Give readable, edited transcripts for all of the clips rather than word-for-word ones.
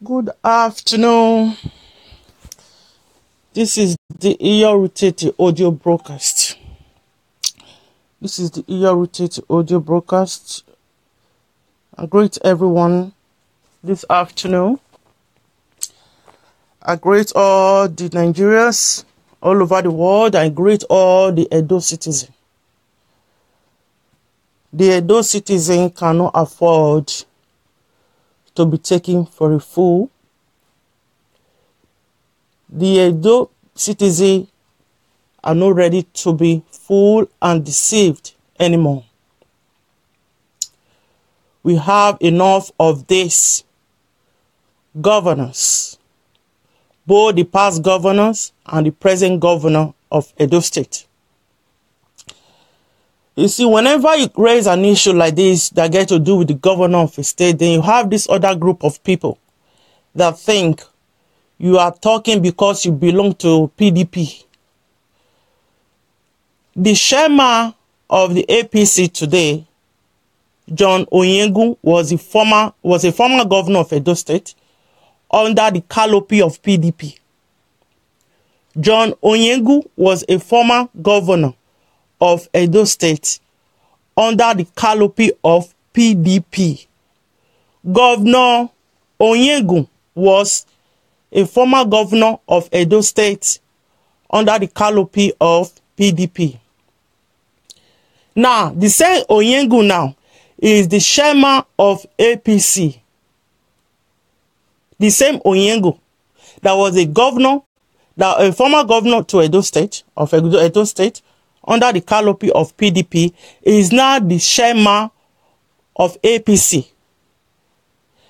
Good afternoon. This is the Edo Rotated audio broadcast. I greet everyone this afternoon. I greet all the Nigerians all over the world. I greet all the Edo citizens. The Edo citizen cannot afford to be taken for a fool. The Edo citizens are not ready to be fooled and deceived anymore. We have enough of these governors, both the past governors and the present governor of Edo State. You see, whenever you raise an issue like this that get to do with the governor of a state, then you have this other group of people that think you are talking because you belong to PDP. The chairman of the APC today, John Onyengu, was a former governor of Edo State under the canopy of PDP. John Onyengu was a former governor of Edo State under the canopy of PDP. Governor Onyengu was a former governor of Edo State under the canopy of PDP. Now, the same Onyengu now is the chairman of APC. The same Onyengu that was a former governor to Edo State, under the canopy of PDP, is now the chairman of APC.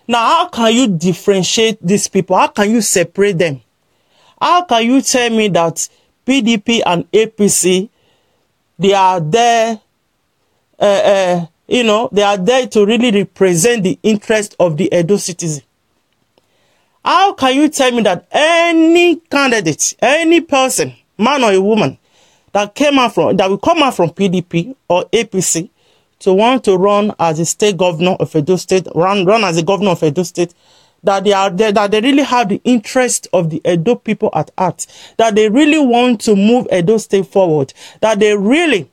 Now, how can you differentiate these people? How can you separate them? How can you tell me that PDP and APC, they are there, they are there to really represent the interest of the Edo citizen? How can you tell me that any candidate, any person, man or a woman, that will come out from PDP or APC to want to run as a state governor of Edo State, run as a governor of Edo State, that they are there, that they really have the interest of the Edo people at heart, that they really want to move Edo State forward, that they really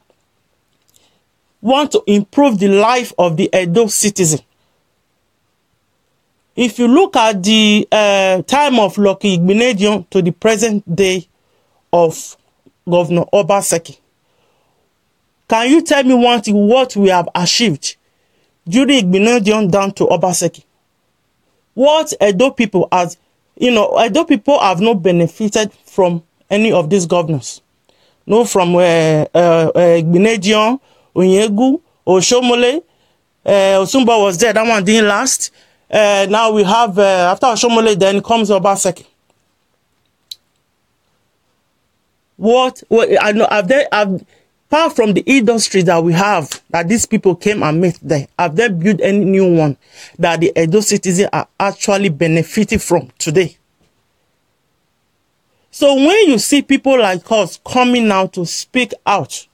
want to improve the life of the Edo citizen. If you look at the time of Lucky Igbinedion to the present day of Governor Obaseki, can you tell me one thing, what we have achieved during Igbinedion down to Obaseki? What Edo people Edo people have not benefited from any of these governors. No, from Igbinedion, Onyengu, Oshomole, Osumba was there, that one didn't last. Now we have, after Oshomole, then comes Obaseki. Apart from the industry that we have, that these people came and made there, have they built any new one that the Edo citizens are actually benefiting from today? So when you see people like us coming now to speak out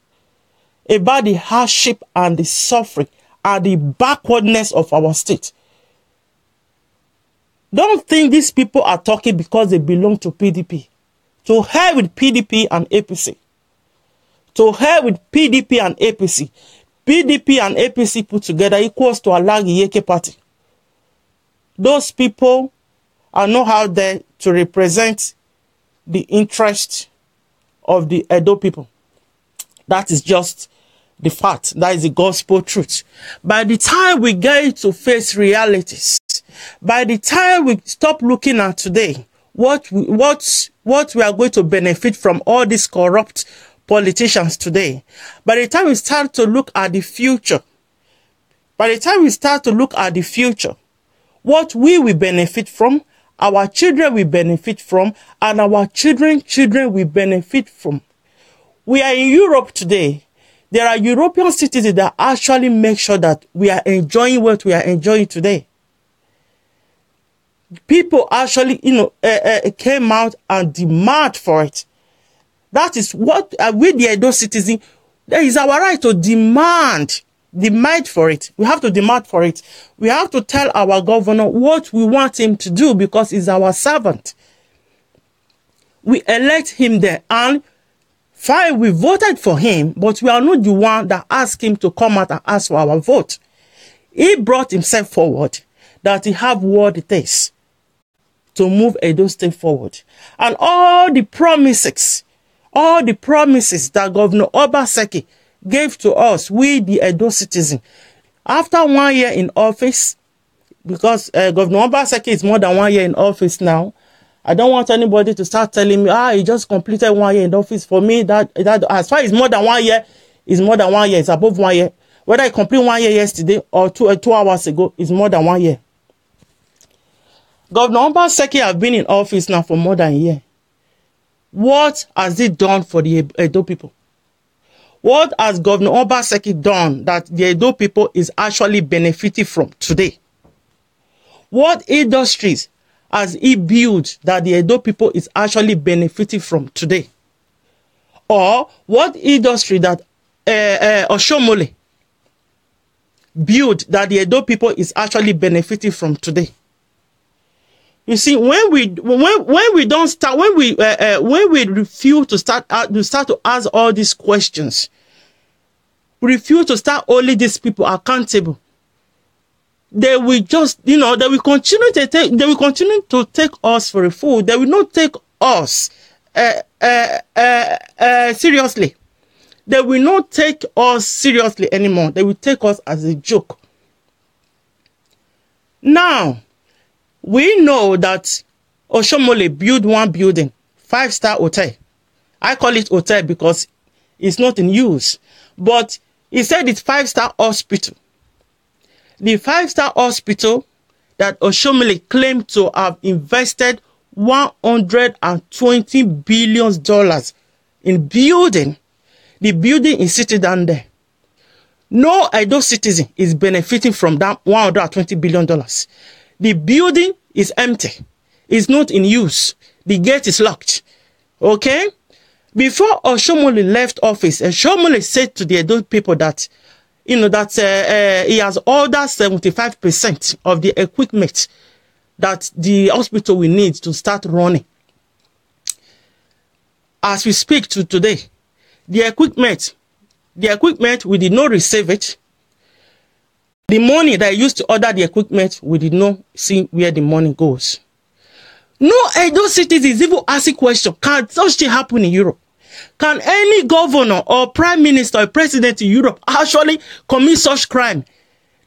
about the hardship and the suffering and the backwardness of our state, don't think these people are talking because they belong to PDP. To hell with PDP and APC. To hell with PDP and APC. PDP and APC put together equals to Alagi Yeke party. Those people are not out there to represent the interest of the Edo people. That is just the fact. That is the gospel truth. By the time we get to face realities, by the time we stop looking at today, what we are going to benefit from all these corrupt politicians today, by the time we start to look at the future, what we will benefit from, our children will benefit from, and our children will benefit from. We are in Europe today. There are European citizens that actually make sure that we are enjoying what we are enjoying today. People actually, came out and demand for it. That is what we, the Edo citizen, there is our right to demand demand for it. We have to demand for it. We have to tell our governor what we want him to do because he's our servant. We elect him there and fine, we voted for him, but we are not the one that asked him to come out and ask for our vote. He brought himself forward that he have what it takes to move Edo State forward. And all the promises that Governor Obaseki gave to us, we the Edo citizen, after 1 year in office, because Governor Obaseki is more than 1 year in office now, I don't want anybody to start telling me, he just completed 1 year in office. For me, that as far as more than 1 year, is more than 1 year. It's above 1 year. Whether I complete 1 year yesterday or 2 hours ago, is more than 1 year. Governor Obaseki has been in office now for more than a year. What has he done for the Edo people? What has Governor Obaseki done that the Edo people is actually benefiting from today? What industries has he built that the Edo people is actually benefiting from today? Or what industry that Oshomole built that the Edo people is actually benefiting from today? You see, when we refuse to start to ask all these questions, we refuse to start holding these people accountable, they will just, they will continue to take us for a fool. They will not take us seriously. They will not take us seriously anymore. They will take us as a joke. Now, we know that Oshomole built one building, 5-star hotel. I call it hotel because it's not in use. But he said it's 5-star hospital. The 5-star hospital that Oshomole claimed to have invested $120 billion in building. The building is sitting down there. No Edo citizen is benefiting from that $120 billion. The building is empty. It's not in use. The gate is locked. Okay? Before Oshomole left office, Oshomole said to the Edo people that, he has ordered 75% of the equipment that the hospital will need to start running. As we speak to today, the equipment, we did not receive it. The money that I used to order the equipment, we did not see where the money goes. No Edo citizens even ask a question, can such thing happen in Europe? Can any governor or prime minister or president in Europe actually commit such crime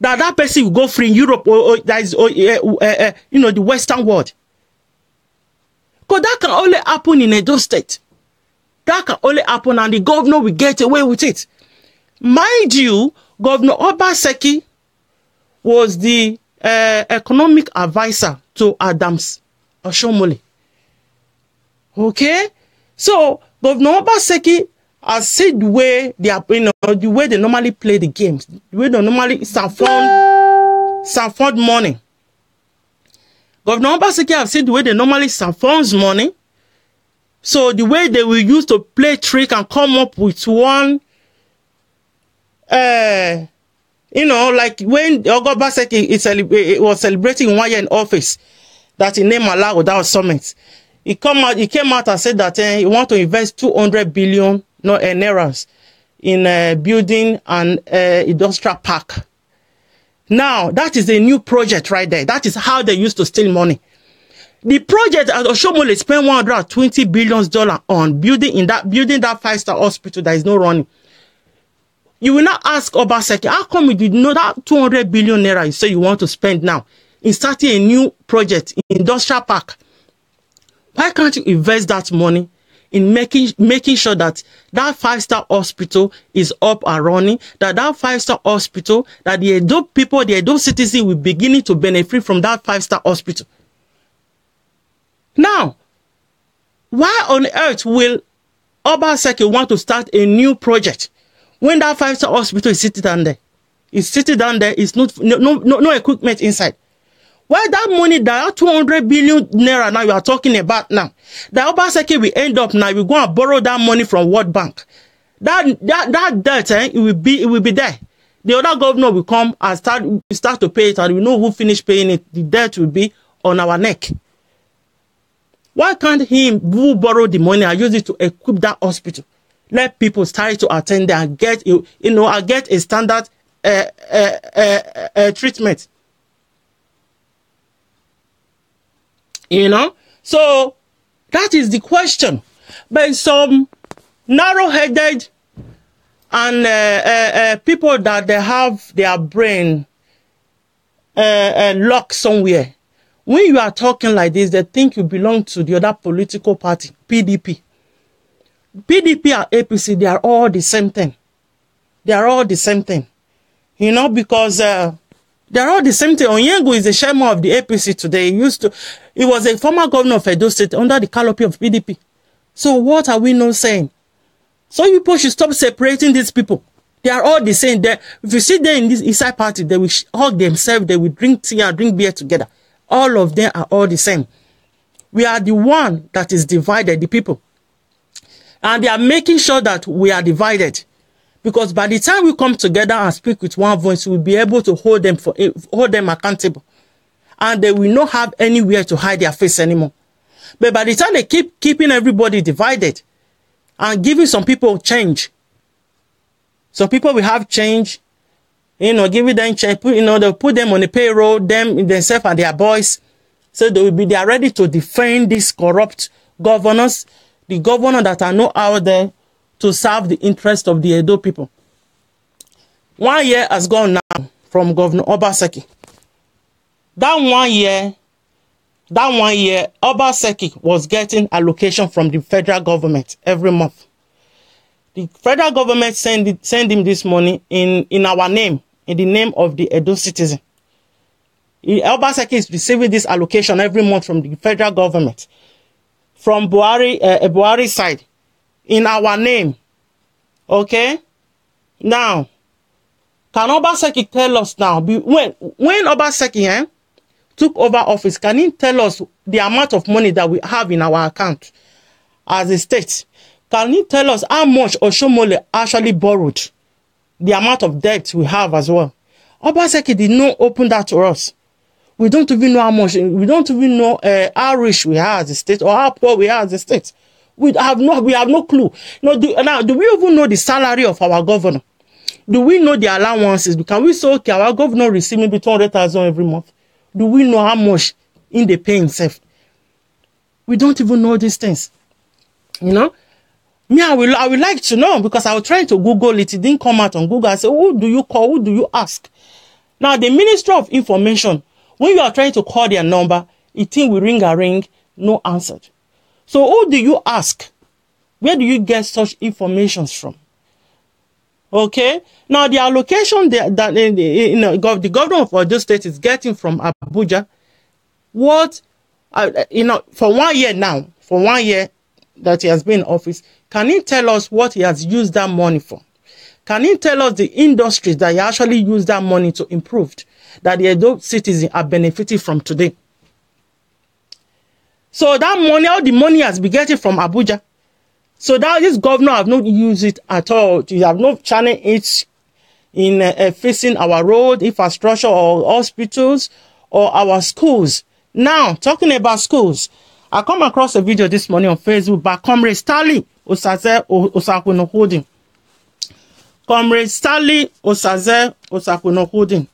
that person will go free in Europe or that is the Western world? Because that can only happen in Edo State. That can only happen and the governor will get away with it. Mind you, Governor Obaseki was the economic advisor to Adams Oshomole. Okay? So, Governor Obaseki has said the way they normally play the games, the way they normally fund money. Governor Obaseki has said the way they normally fund money. So the way they will use to play trick and come up with one, like when Obaseki was celebrating 1 year in office, that he named Malawi without summit. He came out and said that he want to invest 200 billion nairas in building an industrial park. Now, that is a new project right there. That is how they used to steal money. The project that Oshomole spent $120 billion on building that 5-star hospital that is not running. You will not ask Obaseki, how come you did know that 200 billion naira you say you want to spend now in starting a new project in industrial park? Why can't you invest that money in making sure that 5-star hospital is up and running, that 5-star hospital, that the Edo people, the Edo citizens will beginning to benefit from that 5-star hospital? Now, why on earth will Obaseki want to start a new project when that 5-star hospital is sitting down there? It's sitting down there, it's no equipment inside. Why that money, that 200 billion naira now you are talking about now, that Obaseki will end up now, we go and borrow that money from World Bank. That debt, it will be there. The other governor will come and start to pay it, and we know who finished paying it. The debt will be on our neck. Why can't him who borrow the money and use it to equip that hospital? Let people start to attend there and get get a standard treatment. So that is the question. But some narrow-headed and people that they have their brain locked somewhere. When you are talking like this, they think you belong to the other political party, PDP. PDP and APC, they are all the same thing. They are all the same thing. Because they are all the same thing. Onyengo is the chairman of the APC today. He was a former governor of Edo State under the canopy of PDP. So what are we not saying? So people should stop separating these people. They are all the same. If you see them in this inside party, they will hug themselves, they will drink tea and drink beer together. All of them are all the same. We are the one that is divided, the people. And they are making sure that we are divided. Because by the time we come together and speak with one voice, we'll be able to hold them accountable. And they will not have anywhere to hide their face anymore. But by the time they keep keeping everybody divided and giving some people change, some people will have change, giving them change, they'll put them on the payroll, themselves and their boys. So they are ready to defend these corrupt governors, the governors that are not out there to serve the interest of the Edo people. 1 year has gone now from Governor Obaseki. That one year, Obaseki was getting allocation from the federal government every month. The federal government send him this money in our name, in the name of the Edo citizen. Obaseki is receiving this allocation every month from the federal government, from Buhari side, in our name. Okay? Now, can Obaseki tell us now, when Obaseki took over office, can he tell us the amount of money that we have in our account as a state? Can he tell us how much Oshomole actually borrowed? The amount of debt we have as well. Obaseki did not open that to us. We don't even know how much, we don't even know how rich we are as a state or how poor we are as a state. We have no clue. Do we even know the salary of our governor? Do we know the allowances? Can we say, okay, our governor receiving between 200,000 every month? Do we know how much in the pay himself? We don't even know these things. Me, I would like to know, because I was trying to Google it. It didn't come out on Google. I said, who do you call? Who do you ask? Now, the Ministry of Information, when you are trying to call their number, it will ring a ring, no answered. So who do you ask? Where do you get such information from? Okay. Now, the allocation that the governor of Edo State is getting from Abuja, for 1 year now, for 1 year that he has been in office, can he tell us what he has used that money for? Can he tell us the industries that he actually used that money to improve, that the Edo citizens are benefiting from today? So that money, all the money has been getting from Abuja. So that this governor have not used it at all. You have not channeled it in fixing our road, infrastructure, or hospitals, or our schools. Now, talking about schools, I come across a video this morning on Facebook by Comrade Stanley Osakuno-Holding. Comrade Stanley Osakuno-Holding.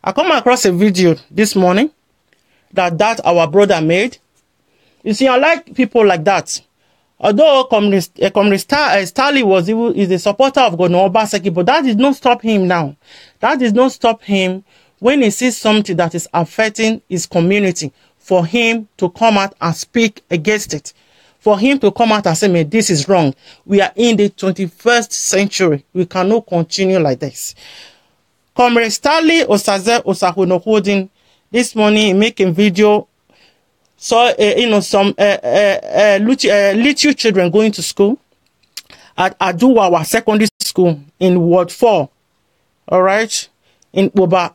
I come across a video this morning that our brother made. You see, I like people like that. Although Comrade Stanley is a supporter of Governor Obaseki, but that did not stop him now. That did not stop him when he sees something that is affecting his community, for him to come out and speak against it. For him to come out and say, man, this is wrong. We are in the 21st century. We cannot continue like this. Comrade Stanley Osakuno-Holding, this morning making video, saw some little children going to school at Aduwawa Secondary School in Ward 4. All right, in Oba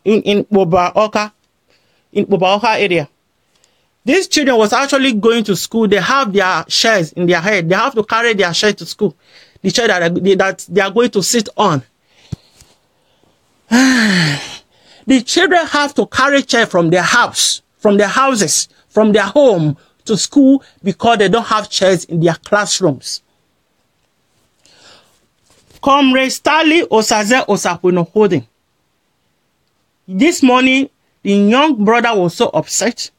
Oka area. These children was actually going to school. They have their chairs in their head. They have to carry their chair to school. The chair that they are going to sit on. The children have to carry chair from their house, from their houses, from their home to school because they don't have chairs in their classrooms. Comrade Stanley Osaze Osakweno Holding. This morning, the young brother was so upset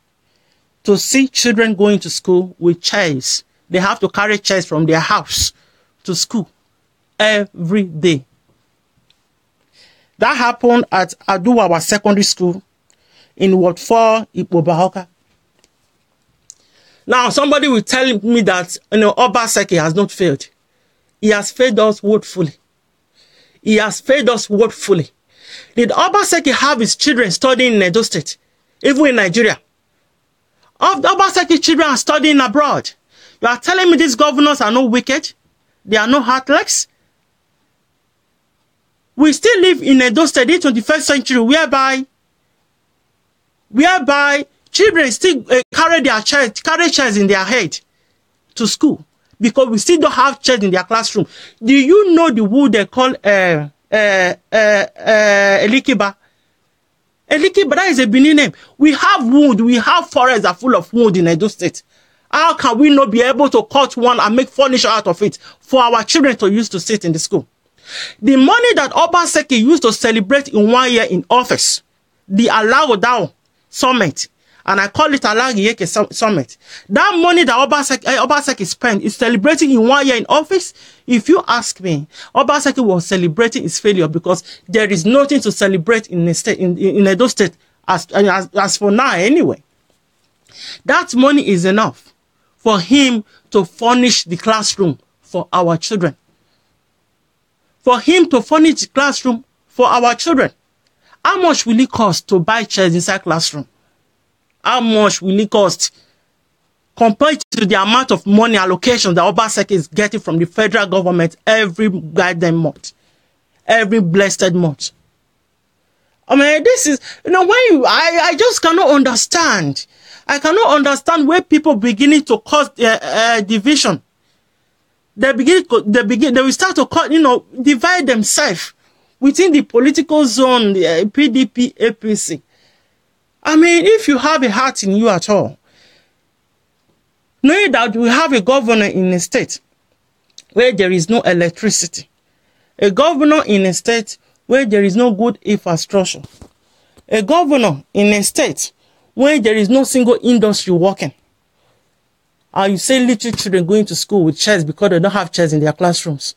to see children going to school with chairs. They have to carry chairs from their house to school every day. That happened at Aduwawa Secondary School in Ward 4, Ipobahoka. Now, somebody will tell me that Obaseki has not failed. He has failed us woefully. He has failed us woefully. Did Obaseki have his children studying in Edo State, even in Nigeria? Of the Obaseki children are studying abroad. You are telling me these governors are not wicked? They are not heartless? We still live in Edo State in the 21st century whereby children still carry chairs in their head to school because we still don't have chairs in their classroom. Do you know the wood they call Elikiba? Elikiba, that is a Benin name. We have wood, we have forests that are full of wood in Edo State. How can we not be able to cut one and make furniture out of it for our children to use to sit in the school? The money that Obaseki used to celebrate in 1 year in office, the Alagodao Summit, and I call it Alagiyeke Summit, that money that Obaseki spent is celebrating in 1 year in office. If you ask me, Obaseki was celebrating his failure because there is nothing to celebrate in the state, in Edo State as for now anyway. That money is enough for him to furnish the classroom for our children. For him to furnish the classroom for our children. How much will it cost to buy chairs inside classroom? How much will it cost compared to the amount of money allocation that Obaseki is getting from the federal government every goddamn month? Every blessed month. I mean, this is, I just cannot understand. I cannot understand where people beginning to cause division. They will start to divide themselves within the political zone, the PDP, APC. I mean, if you have a heart in you at all, knowing that we have a governor in a state where there is no electricity, a governor in a state where there is no good infrastructure, a governor in a state where there is no single industry working, and you say little children going to school with chairs because they don't have chairs in their classrooms,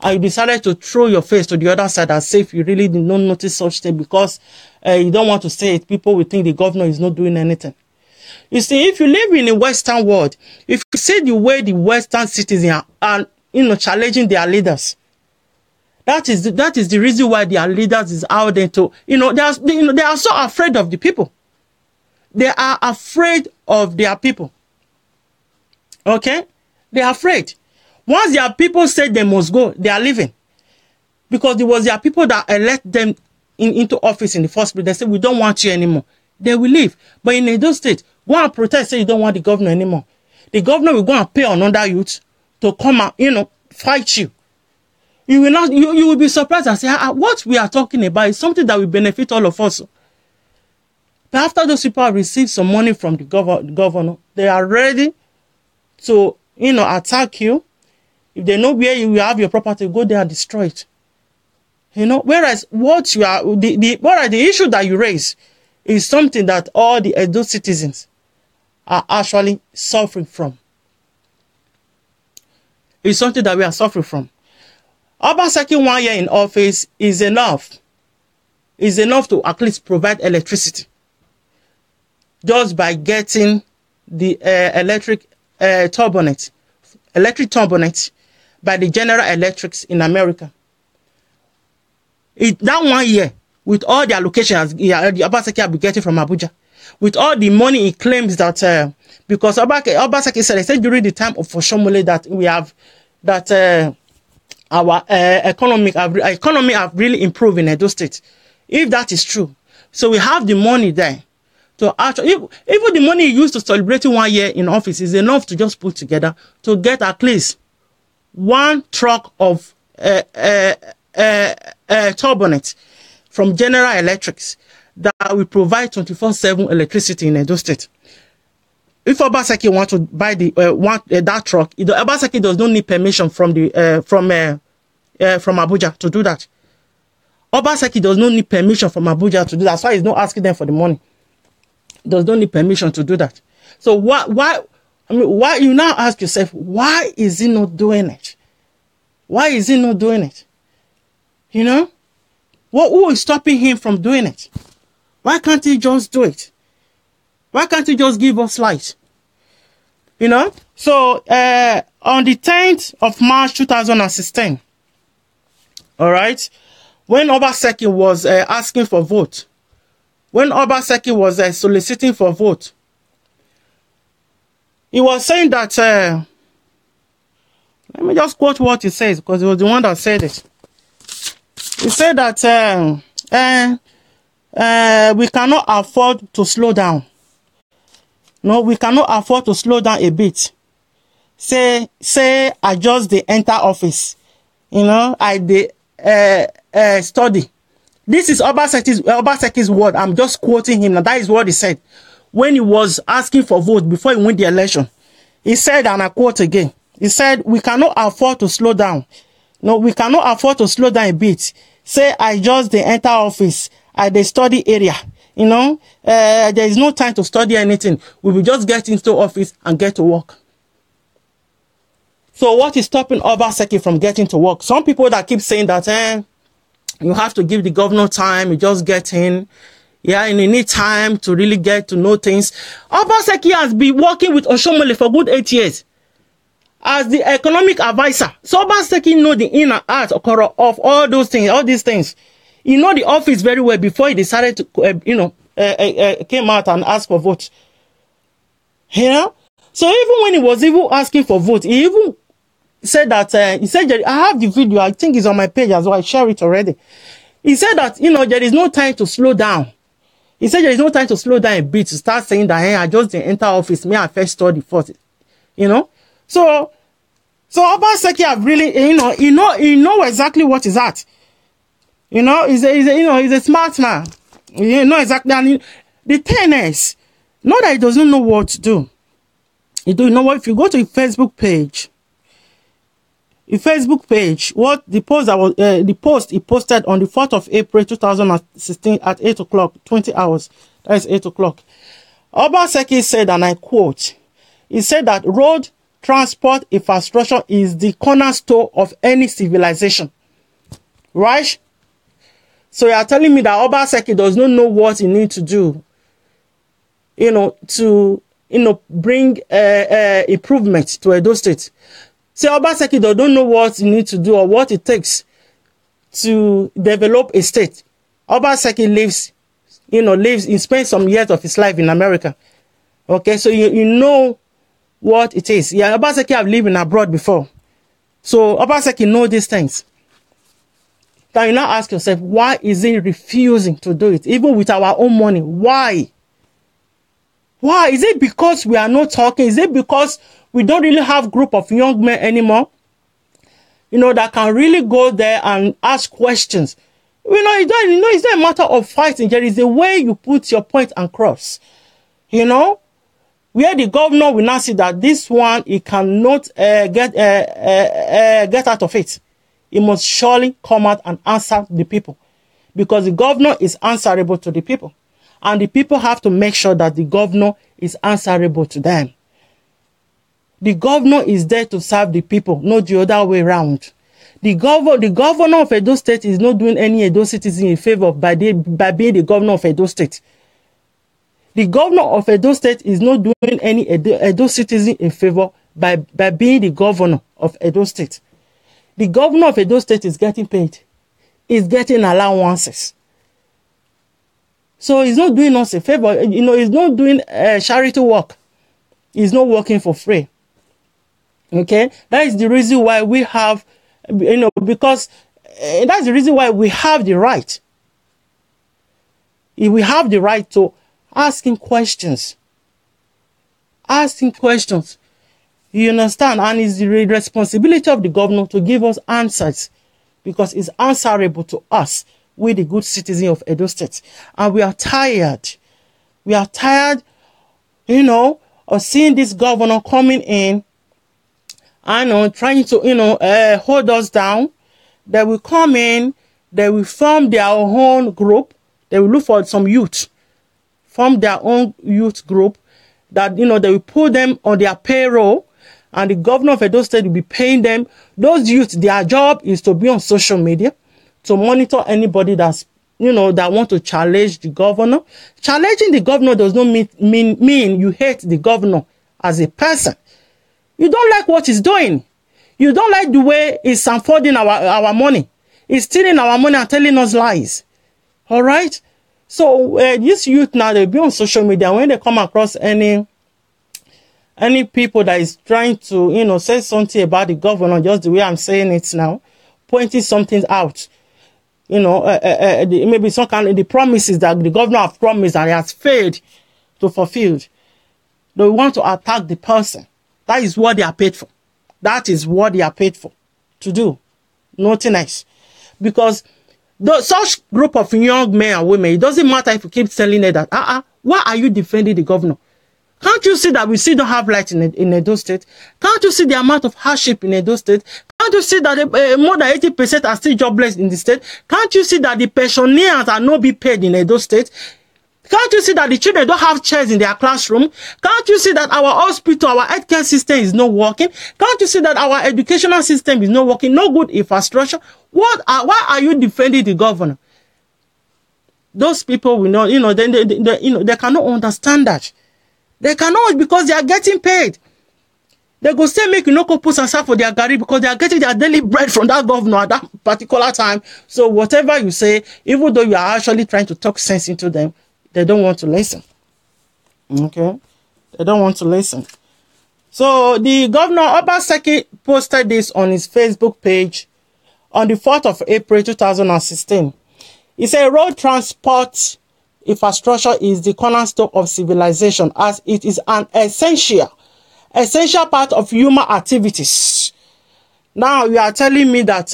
and you decided to throw your face to the other side and say if you really did not notice such thing because you don't want to say it, people will think the governor is not doing anything. You see, if you live in a Western world, if you see the way the Western citizens are challenging their leaders, that is the reason why their leaders is out there to, they are so afraid of the people. They are afraid of their people. Okay? They are afraid. Once their people say they must go, they are leaving. Because it was their people that elect them into office in the first place. They say, we don't want you anymore. They will leave. But in Edo State, go and protest, say you don't want the governor anymore. The governor will go and pay another youth to come and, fight you. You will not. You will be surprised and say, what we are talking about is something that will benefit all of us. But after those people have received some money from the governor, they are ready to, attack you. If they know where you have your property, go there and destroy it. Whereas what the issue that you raise is something that all the Edo citizens are actually suffering from. It's something that we are suffering from. Obaseki 1 year in office is enough. Is enough to at least provide electricity. Just by getting the electric turbonate by the General Electrics in America. That 1 year, with all the allocations Obaseki have been getting from Abuja, with all the money he claims that because Obaseki said during the time of Foshomole that we have that our economy have really improved in Edo State. If that is true, so we have the money there to actually, even the money he used to celebrate 1 year in office is enough to just put together to get at least 1 truck of turbonate from General Electrics that will provide 24/7 electricity in Edo State. If Obaseki want to buy that truck, Obaseki does not need permission from Abuja to do that. Obaseki does not need permission from Abuja to do that. That's why he's not asking them for the money. Does not need permission to do that. So why you now ask yourself, why is he not doing it? Why is he not doing it? You know? Who is stopping him from doing it? Why can't he just do it? Why can't he just give us light? You know? So, on the 10th of March 2016, all right, when Obaseki was asking for vote, when Obaseki was soliciting for vote, he was saying that, let me just quote what he says, because he was the one that said it. He said that we cannot afford to slow down. No, we cannot afford to slow down a bit. Say I just dey enter office. You know, I dey study. This is Obaseki's word. I'm just quoting him. Now, that is what he said when he was asking for vote before he won the election. He said, and I quote again, he said, we cannot afford to slow down. No, we cannot afford to slow down a bit. Say I just dey enter office. I dey study area. You know, there is no time to study anything. We will just get into office and get to work. So what is stopping Obaseki from getting to work? Some people that keep saying that you have to give the governor time, you just get in. Yeah, and you need time to really get to know things. Obaseki has been working with Oshomole for good 8 years as the economic advisor. So Obaseki know the inner art of all those things, all these things. He know the office very well before he decided to, came out and asked for vote. You know? So even when he was even asking for vote, he even said that, he said, I have the video, I think it's on my page as well, I share it already. He said that, there is no time to slow down. He said there is no time to slow down a bit to start saying that, hey, I just didn't enter office, may I first study first. You know? So Obaseki have really, he know exactly what is at. You know, he's a smart man. You know exactly. And the thing is, not that he doesn't know what to do. You know what? If you go to his Facebook page, what the post he posted on the 4th of April 2016 at 8 o'clock, 20 hours. That is 8 o'clock. Obaseki said, and I quote, he said that road transport infrastructure is the cornerstone of any civilization. Right? So you are telling me that Obaseki does not know what he needs to do, to bring improvement to Edo State. So Obaseki does not know what he needs to do or what it takes to develop a state. Obaseki he spent some years of his life in America. Okay, so you know what it is. Yeah, Obaseki have lived in abroad before. So Obaseki know these things. Can you now ask yourself, why is he refusing to do it, even with our own money? Why? Why? Is it because we are not talking? Is it because we don't really have group of young men anymore, that can really go there and ask questions? It's not a matter of fighting. There is a way you put your point across, where the governor will now see that this one, he cannot get out of it. He must surely come out and answer the people, because the governor is answerable to the people, and the people have to make sure that the governor is answerable to them. The governor is there to serve the people, not the other way around. The governor of Edo State is not doing any Edo citizen a favor by being the governor of Edo State. The governor of Edo State is not doing any Edo citizen a favor by being the governor of Edo State. The governor of Edo State is getting paid. He's getting allowances. So he's not doing us a favor. He's not doing charity work. He's not working for free. Okay? That is the reason why we have, because that's the reason why we have the right. We have the right to asking questions. Asking questions. You understand? And it's the responsibility of the governor to give us answers, because it's answerable to us we the good citizens of Edo State. And we are tired. We are tired, of seeing this governor coming in and trying to, hold us down. They will come in, they will form their own group. They will look for some youth, form their own youth group that, they will put them on their payroll, and the governor of Edo State will be paying them. Those youth, their job is to be on social media, to monitor anybody that's, that want to challenge the governor. Challenging the governor does not mean you hate the governor as a person. You don't like what he's doing. You don't like the way he's affording our money. He's stealing our money and telling us lies. All right? So this youth now, they'll be on social media. When they come across any people that is trying to, say something about the governor, just the way I'm saying it now, pointing something out, maybe some kind of the promises that the governor has promised and he has failed to fulfill. They want to attack the person. That is what they are paid for. That is what they are paid for to do. Nothing else. Because such group of young men and women, it doesn't matter if you keep telling them that, why are you defending the governor? Can't you see that we still don't have light in Edo State? Can't you see the amount of hardship in Edo State? Can't you see that more than 80% are still jobless in the state? Can't you see that the pensioners are not being paid in Edo State? Can't you see that the children don't have chairs in their classroom? Can't you see that our hospital, our healthcare system is not working? Can't you see that our educational system is not working? No good infrastructure. Why are you defending the governor? Those people will not, they cannot understand that. They cannot, because they are getting paid. They go say make you no go put aside for their garri because they are getting their daily bread from that governor at that particular time. So whatever you say, even though you are actually trying to talk sense into them, they don't want to listen. Okay? They don't want to listen. So the governor, Obaseki, posted this on his Facebook page on the 4th of April 2016. He said, road transport infrastructure is the cornerstone of civilization as it is an essential part of human activities. Now you are telling me that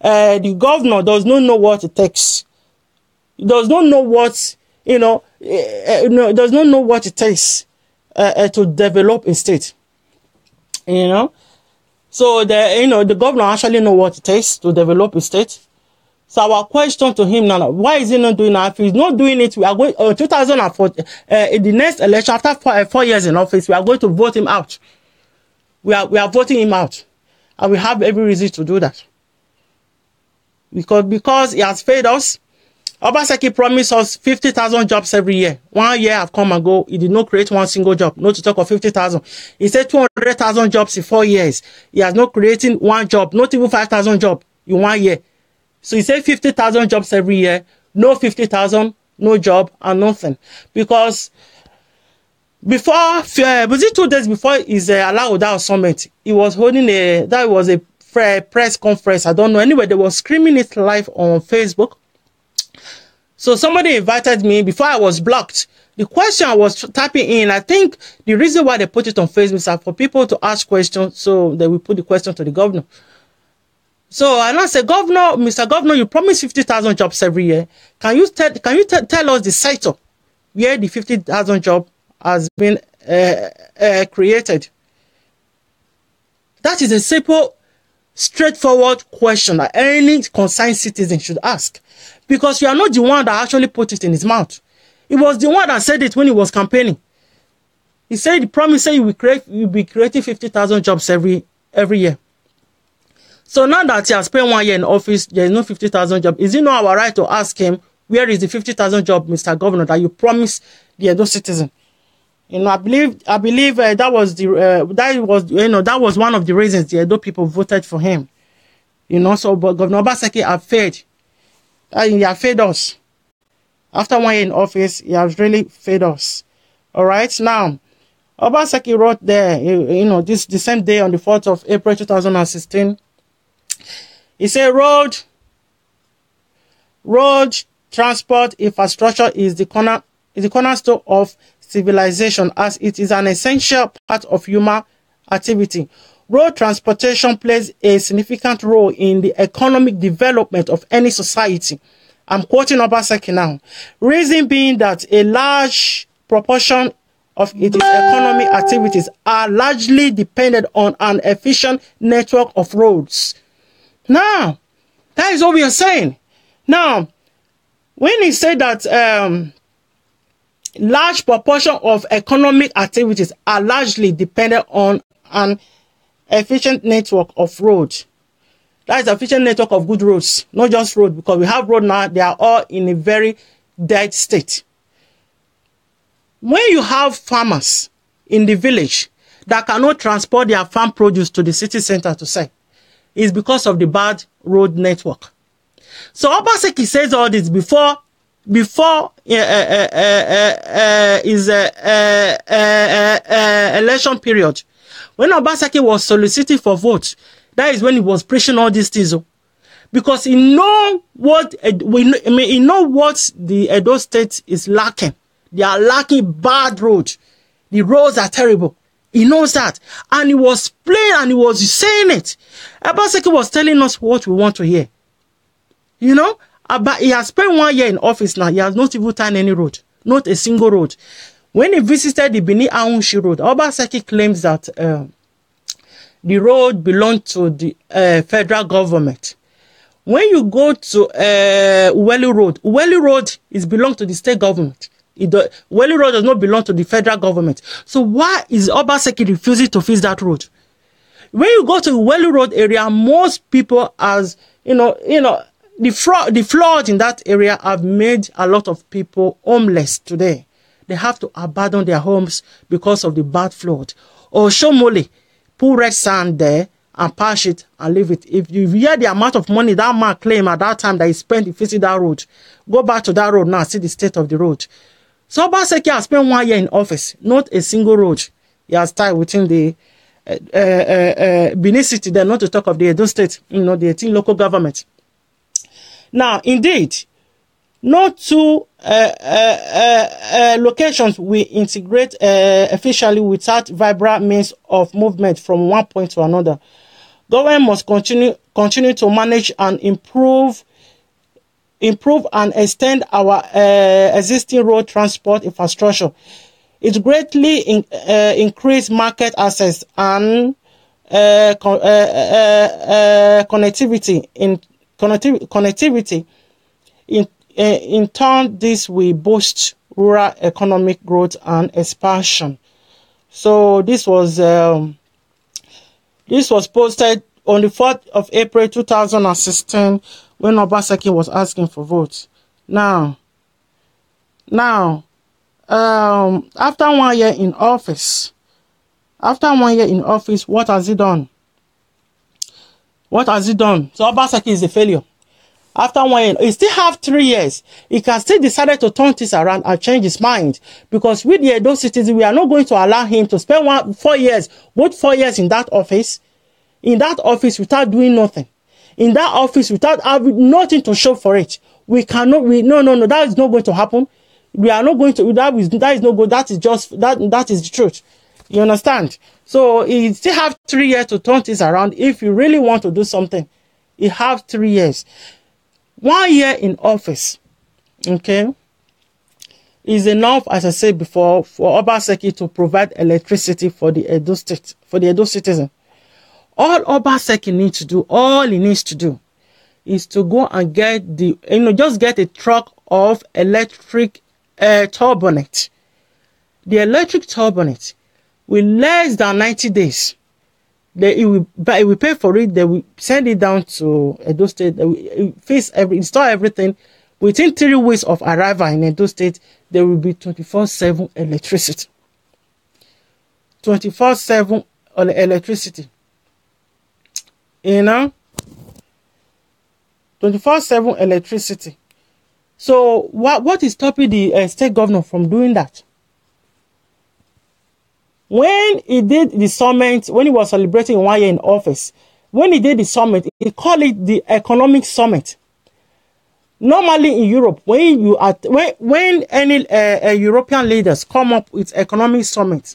the governor does not know what it takes. He does not know what, does not know what it takes to develop a state. So the governor actually know what it takes to develop a state. So our question to him now, why is he not doing that? If he's not doing it, we are going 2004 in the next election after 4 years in office, we are going to vote him out. We are voting him out, and we have every reason to do that. Because he has failed us. Obaseki promised us 50,000 jobs every year. 1 year have come and go. He did not create one single job. Not to talk of 50,000. He said 200,000 jobs in 4 years. He has not created one job, not even 5,000 jobs in 1 year. So he said 50,000 jobs every year. No 50,000, no job, and nothing. Because before, was it 2 days before his Alauda summit, he was holding a press conference. I don't know. Anyway, they were screaming it live on Facebook. So somebody invited me before I was blocked. The question I was typing in, I think the reason why they put it on Facebook is for people to ask questions, so they will put the question to the governor. So and I said, Governor, Mr. Governor, you promised 50,000 jobs every year. Can you tell us the sector where the 50,000 job has been created? That is a simple, straightforward question that any concerned citizen should ask. Because you are not the one that actually put it in his mouth. It was the one that said it when he was campaigning. He said, the promise said you'll be creating 50,000 jobs every year. So now that he has spent 1 year in office, there is no 50,000 job. Is it not our right to ask him, where is the 50,000 job, Mr. Governor, that you promised the Edo citizen? I believe that was one of the reasons the Edo people voted for him. So but Governor Obaseki have failed. He has failed us. After 1 year in office, he has really failed us. All right, now Obaseki wrote there, the same day on the 4th of April 2016. He said, road transport infrastructure is the cornerstone of civilization as it is an essential part of human activity. Road transportation plays a significant role in the economic development of any society. I'm quoting Obaseki now. Reason being that a large proportion of its economic activities are largely dependent on an efficient network of roads. Now, that is what we are saying. Now, when he said that large proportion of economic activities are largely dependent on an efficient network of roads, that is efficient network of good roads, not just road, because we have road now, they are all in a very dead state. When you have farmers in the village that cannot transport their farm produce to the city center to sell, it's because of the bad road network. So Obaseki says all this before his election period. When Obaseki was soliciting for votes, that is when he was preaching all these things. Because he know what the Edo State is lacking. They are lacking bad roads. The roads are terrible. He knows that. And he was playing and he was saying it. Obaseki was telling us what we want to hear. You know? But he has spent 1 year in office now. He has not even done any road. Not a single road. When he visited the Bini Ahunshi road, Obaseki claims that the road belonged to the federal government. When you go to Uweli Road belongs to the state government. Uweli Road does not belong to the federal government. So why is Obaseki refusing to fix that road? When you go to Uweli Road area, most people, as the flood in that area have made a lot of people homeless today. They have to abandon their homes because of the bad flood. Or Shomole, put red sand there and patch it and leave it. If you hear the amount of money that man claimed at that time that he spent in fixing that road, go back to that road now and see the state of the road. So Obaseki has spent 1 year in office, not a single road. He has tied within the Benin City there, not to talk of the Edo State, the 18 local government. Now, indeed, no two locations will integrate efficiently without vibrant means of movement from one point to another. Government must continue to manage and improve and extend our existing road transport infrastructure. It greatly increase market access and connectivity. In turn, this will boost rural economic growth and expansion. So this was posted on the 4th of April 2016 when Obaseki was asking for votes. Now, after 1 year in office, what has he done? So Obaseki is a failure. After 1 year, he still have 3 years. He can still decide to turn this around and change his mind. Because with the Edo citizens, we are not going to allow him to spend 4 years, both 4 years in that office without doing nothing. In that office without having nothing to show for it. No, that is not going to happen. We are not going to, that is not good. That is the truth. You understand? So he still have 3 years to turn this around. If you really want to do something, you have 3 years. 1 year in office, okay, is enough, as I said before, for Obaseki to provide electricity for the Edo State, for the Edo citizen. All Obaseki needs to do, all he needs to do, is to go and get just get a truck of electric turbinate. The electric turbinate with less than 90 days. It will pay for it. They will send it down to Edo State. They will install everything. Within 3 weeks of arrival in Edo State, there will be 24/7 electricity. 24/7 electricity. 24/7 electricity. So what is stopping the state governor from doing that? When he did the summit, when he was celebrating 1 year in office, when he did the summit, he called it the economic summit. Normally in Europe, when any European leaders come up with economic summit,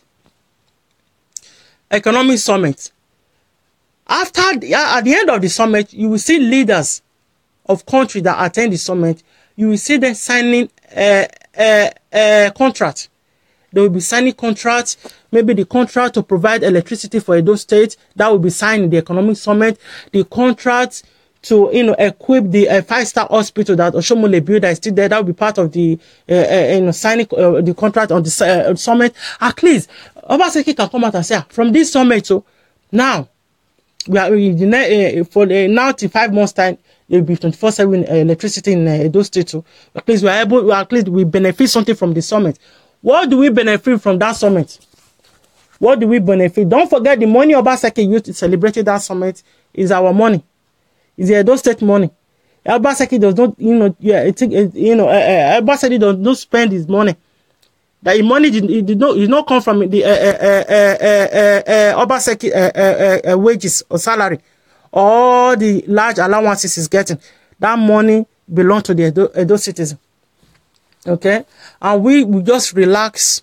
At the end of the summit, you will see leaders of countries that attend the summit. You will see them signing a contract. They will be signing contracts. Maybe the contract to provide electricity for Edo State, that will be signed in the economic summit. The contract to equip the 5-star hospital that Oshomole built that is still there, that will be part of the signing the contract on the summit. At least Obaseki can come out and say, from this summit, so now we are for now till 5 months time, there will be 24/7 electricity in Edo State. So at least we benefit something from the summit. What do we benefit from that summit? What do we benefit? Don't forget the money Obaseki used to celebrate that summit is our money. It's the Edo State money. Obaseki does not, Obaseki does not spend his money. That money did not come from the Obaseki wages or salary, or the large allowances he's getting. That money belongs to the Edo citizen. Okay, and we just relax,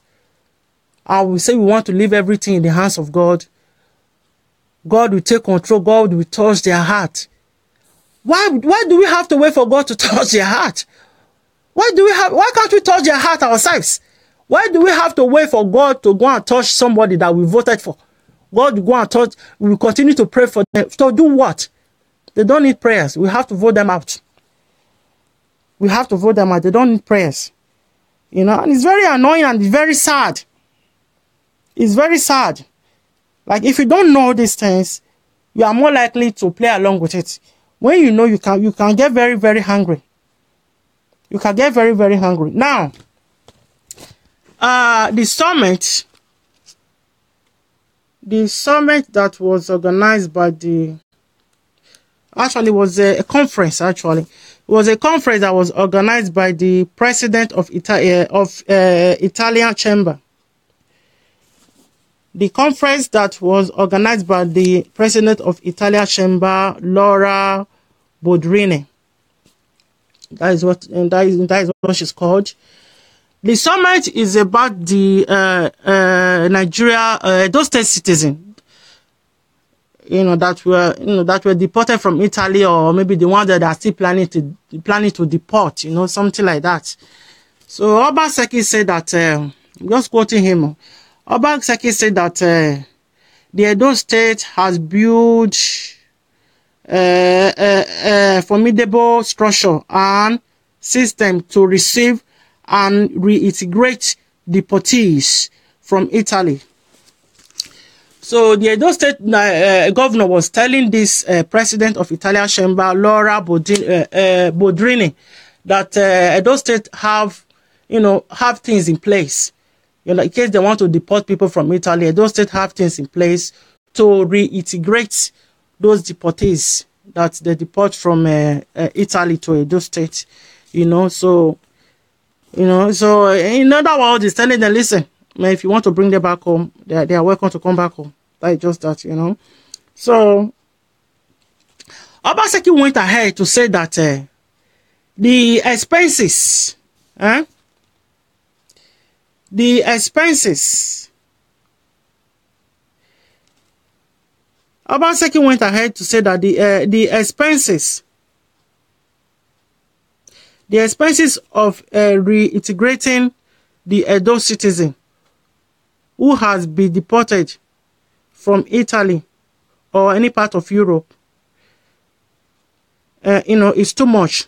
and we say we want to leave everything in the hands of God. God will take control. God will touch their heart. Why do we have to wait for God to touch their heart? Why can't we touch their heart ourselves? Why do we have to wait for God to go and touch somebody that we voted for? God will go and touch. We will continue to pray for them. So do what? They don't need prayers. We have to vote them out. We have to vote them out. They don't need prayers. And it's very annoying and it's very sad. It's very sad. Like, if you don't know these things, you are more likely to play along with it. When you know, you can get very, very hungry. You can get very, very hungry. Now, the summit that was organized by was a conference. It was a conference that was organized by the president of Italian Chamber. The conference that was organized by the president of Italian Chamber, Laura Bodrini. That is what she's called. The summit is about the those state citizens, that were deported from Italy, or maybe the ones that are still planning to deport, something like that. So Obaseki said that, just quoting him, Obaseki said that the Edo State has built a formidable structure and system to receive and reintegrate deportees from Italy. So the Edo State governor was telling this president of Italian Chamber, Laura Bodrini, that Edo State have things in place. In case they want to deport people from Italy, Edo State have things in place to reintegrate those deportees that they deport from Italy to Edo State. So in other words, it's telling them, listen, if you want to bring them back home, they are welcome to come back home. Like just that, So Obaseki went ahead to say that the expenses, Obaseki went ahead to say that the expenses of reintegrating the Edo citizen who has been deported from Italy or any part of Europe, is too much.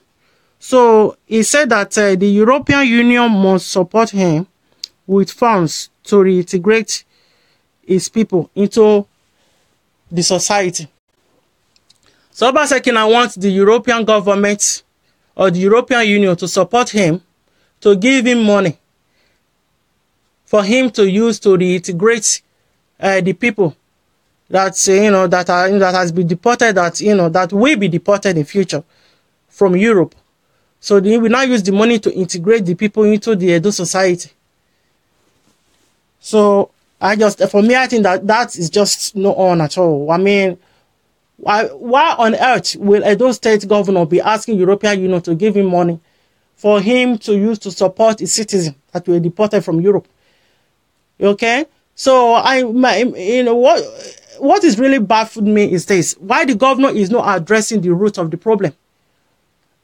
So he said that the European Union must support him with funds to reintegrate his people into the society. So Obaseki now wants the European government or the European Union to support him, to give him money for him to use to reintegrate the people that that has been deported, that will be deported in future from Europe. So they will now use the money to integrate the people into the Edo society. So for me, I think that is just no on at all. I mean, why on earth will Edo State governor be asking European Union to give him money for him to use to support his citizens that were deported from Europe? Okay, so what is really baffled me is this: why the governor is not addressing the root of the problem.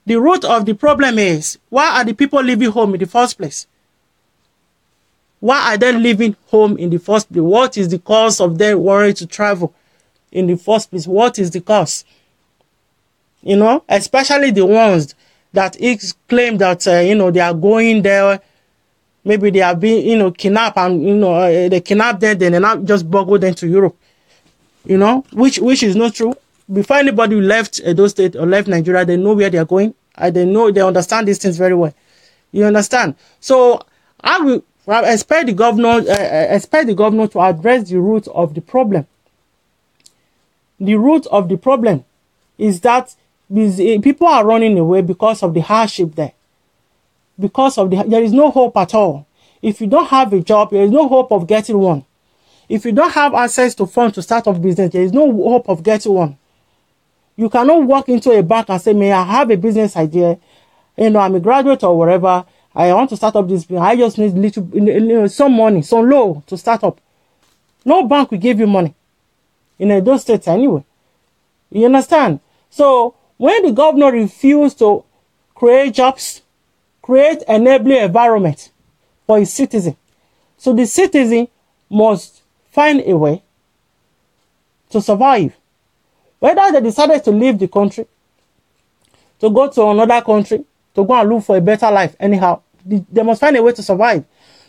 The root of the problem is, why are the people leaving home in the first place? Why are they leaving home in the first place? What is the cause of them wanting to travel in the first place? What is the cause? You know, especially the ones that claim that, they are going there. Maybe they are being, kidnapped, and, they kidnap them, then they not just buggle them to Europe. Which is not true. Before anybody left Edo State or left Nigeria, they know where they are going. They understand these things very well. You understand? So I will expect the governor to address the root of the problem. The root of the problem is that people are running away because of the hardship there. There is no hope at all. If you don't have a job, there is no hope of getting one. If you don't have access to funds to start up business, there is no hope of getting one. You cannot walk into a bank and say, "May I have a business idea? I'm a graduate or whatever. I want to start up this business. I just need some money, some loan to start up." No bank will give you money in those states anyway. You understand? So when the governor refused to create jobs, create enabling environment for his citizen, so the citizen must find a way to survive. Whether they decided to leave the country, to go to another country, to go and look for a better life, anyhow, they must find a way to survive.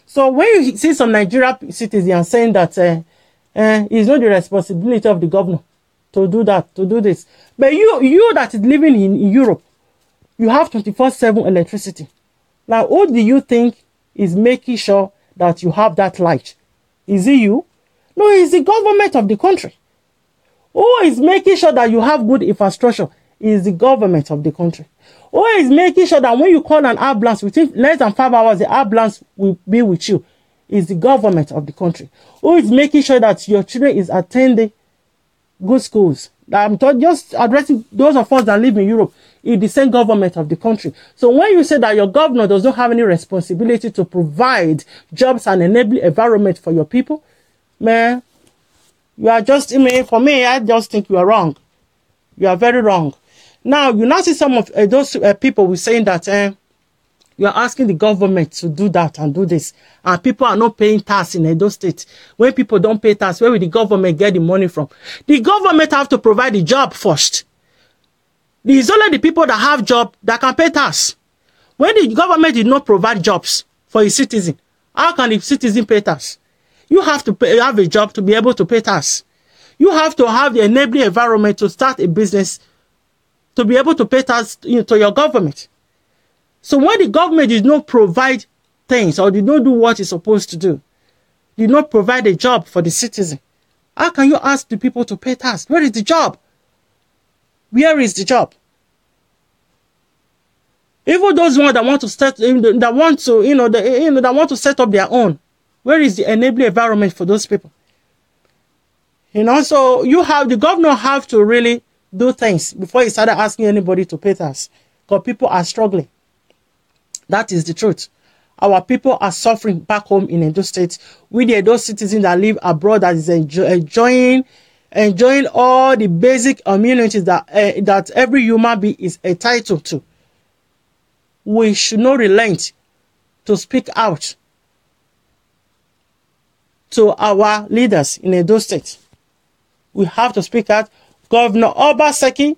So when you see some Nigerian citizens saying that it's not the responsibility of the governor to do that, to do this, but you that is living in Europe, you have 24/7 electricity. Now, who do you think is making sure that you have that light? Is it you? No, it's the government of the country. Who is making sure that you have good infrastructure? Is the government of the country. Who is making sure that when you call an ambulance, within less than 5 hours, the ambulance will be with you? Is the government of the country. Who is making sure that your children is attending good schools? I'm just addressing those of us that live in Europe. It's the same government of the country. So when you say that your governor does not have any responsibility to provide jobs and enabling environment for your people, man, you are just, for me, I just think you are wrong. You are very wrong. Now, you now see some of those people were saying that you are asking the government to do that and do this. And people are not paying tax in Edo State. When people don't pay tax, where will the government get the money from? The government have to provide the job first. It's only the people that have job that can pay tax. When the government did not provide jobs for a citizen, how can the citizen pay tax? You have to have a job to be able to pay tax. You have to have the enabling environment to start a business to be able to pay tax to your government. So when the government did not provide things or did not do what it's supposed to do, did not provide a job for the citizen, how can you ask the people to pay tax? Where is the job? Where is the job? Even those ones that want to start, that want to set up their own, where is the enabling environment for those people? So the governor have to really do things before he started asking anybody to pay tax, because people are struggling. That is the truth. Our people are suffering back home in Edo State. Those citizens that live abroad that is enjoying all the basic amenities that every human being is entitled to. We should not relent to speak out to our leaders in Edo State. We have to speak out. Governor Obaseki,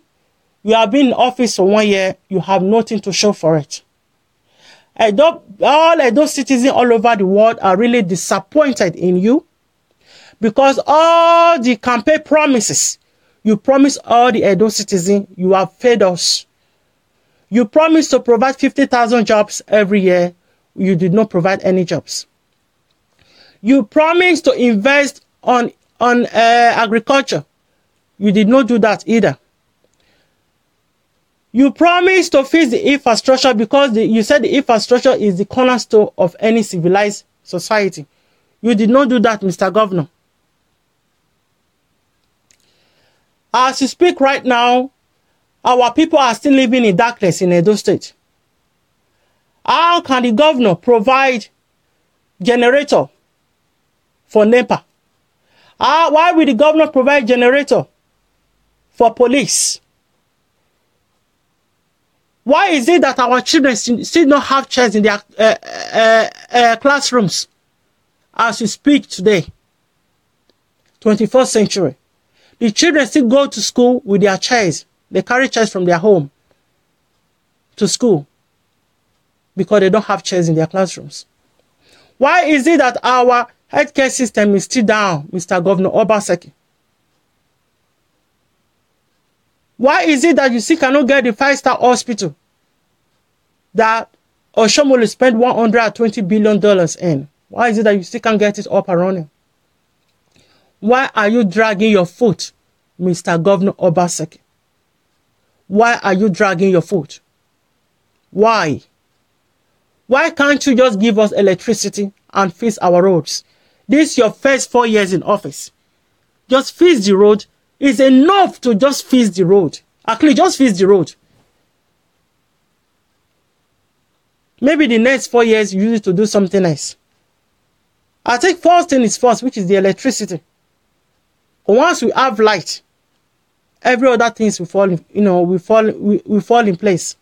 you have been in office for 1 year. You have nothing to show for it. All Edo citizens all over the world are really disappointed in you, because all the campaign promises you promised all the Edo citizens, you have failed us. You promised to provide 50,000 jobs every year. You did not provide any jobs. You promised to invest on agriculture. You did not do that either. You promised to fix the infrastructure, because you said the infrastructure is the cornerstone of any civilized society. You did not do that, Mr. Governor. As you speak right now, our people are still living in darkness in Edo State. How can the governor provide generator for NEPA? Why will the governor provide generator for police? Why is it that our children still not have chairs in their classrooms as we speak today, 21st century? The children still go to school with their chairs. They carry chairs from their home to school because they don't have chairs in their classrooms. Why is it that our healthcare system is still down, Mr. Governor Obaseki? Why is it that you still cannot get the 5-star hospital that Oshomole spent $120 billion in? Why is it that you still can't get it up and running? Why are you dragging your foot, Mr. Governor Obaseki? Why are you dragging your foot? Why? Why can't you just give us electricity and fix our roads? This is your first 4 years in office. Just fix the road. It's enough to just fix the road. Actually, just fix the road. Maybe the next 4 years you use it to do something else. I think first thing is first, which is the electricity. Once we have light, every other things will fall, will fall in place.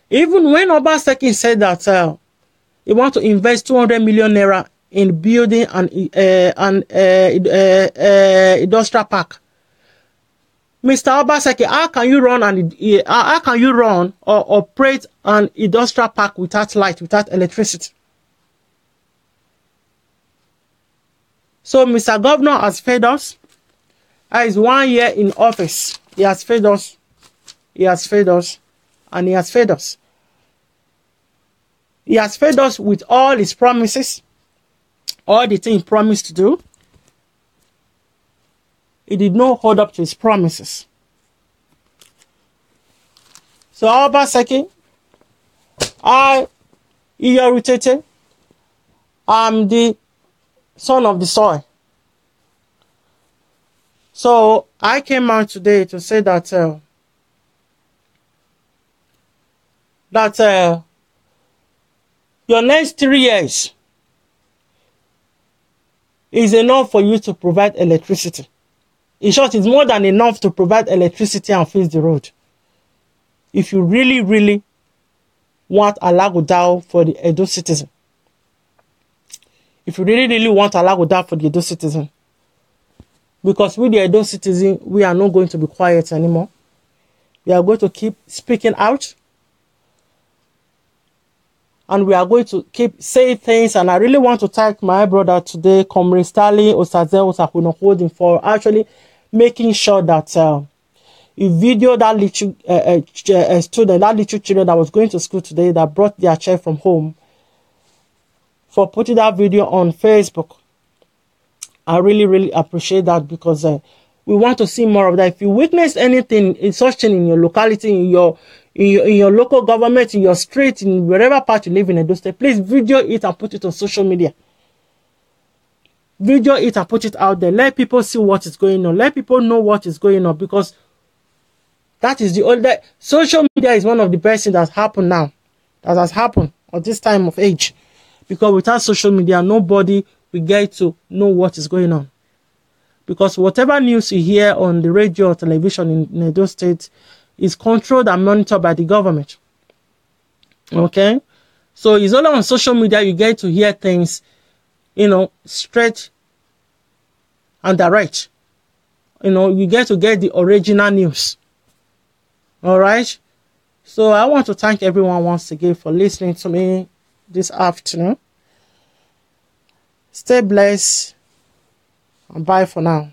Even when Obaseki said that he wants to invest 200 million naira in building an industrial park, Mr. Obaseki, how can you run or operate an industrial park without light, without electricity? So Mr. Governor has failed us. He's 1 year in office. He has failed us. He has failed us. And he has failed us. He has failed us with all his promises. All the things he promised to do. He did not hold up to his promises. So Obaseki, I, Iyorutete, I'm the son of the soil. So I came out today to say that your next 3 years is enough for you to provide electricity. In short, it's more than enough to provide electricity and fix the road. If you really, really want Alagodao for the Edo citizen. If you really, really want Alagodao for the Edo citizen. Because with the Edo citizen, we are not going to be quiet anymore. We are going to keep speaking out. And we are going to keep saying things. And I really want to thank my brother today, Comrade Stanley Osaze Osakuno Holding, for actually making sure that he videoed that little student, that little children that was going to school today that brought their chair from home, for putting that video on Facebook. I really, really appreciate that, because we want to see more of that. If you witness anything, in such thing in your locality, in your local government, in your street, in wherever part you live in Edo State, please video it and put it on social media. Video it and put it out there. Let people see what is going on. Let people know what is going on, because that is the only... Social media is one of the best things that has happened now. That has happened at this time of age. Because without social media, nobody will get to know what is going on. Because whatever news you hear on the radio or television in Edo State is controlled and monitored by the government. Okay? So it's only on social media you get to hear things, straight and direct. You get to get the original news. Alright? So I want to thank everyone once again for listening to me this afternoon. Stay blessed and bye for now.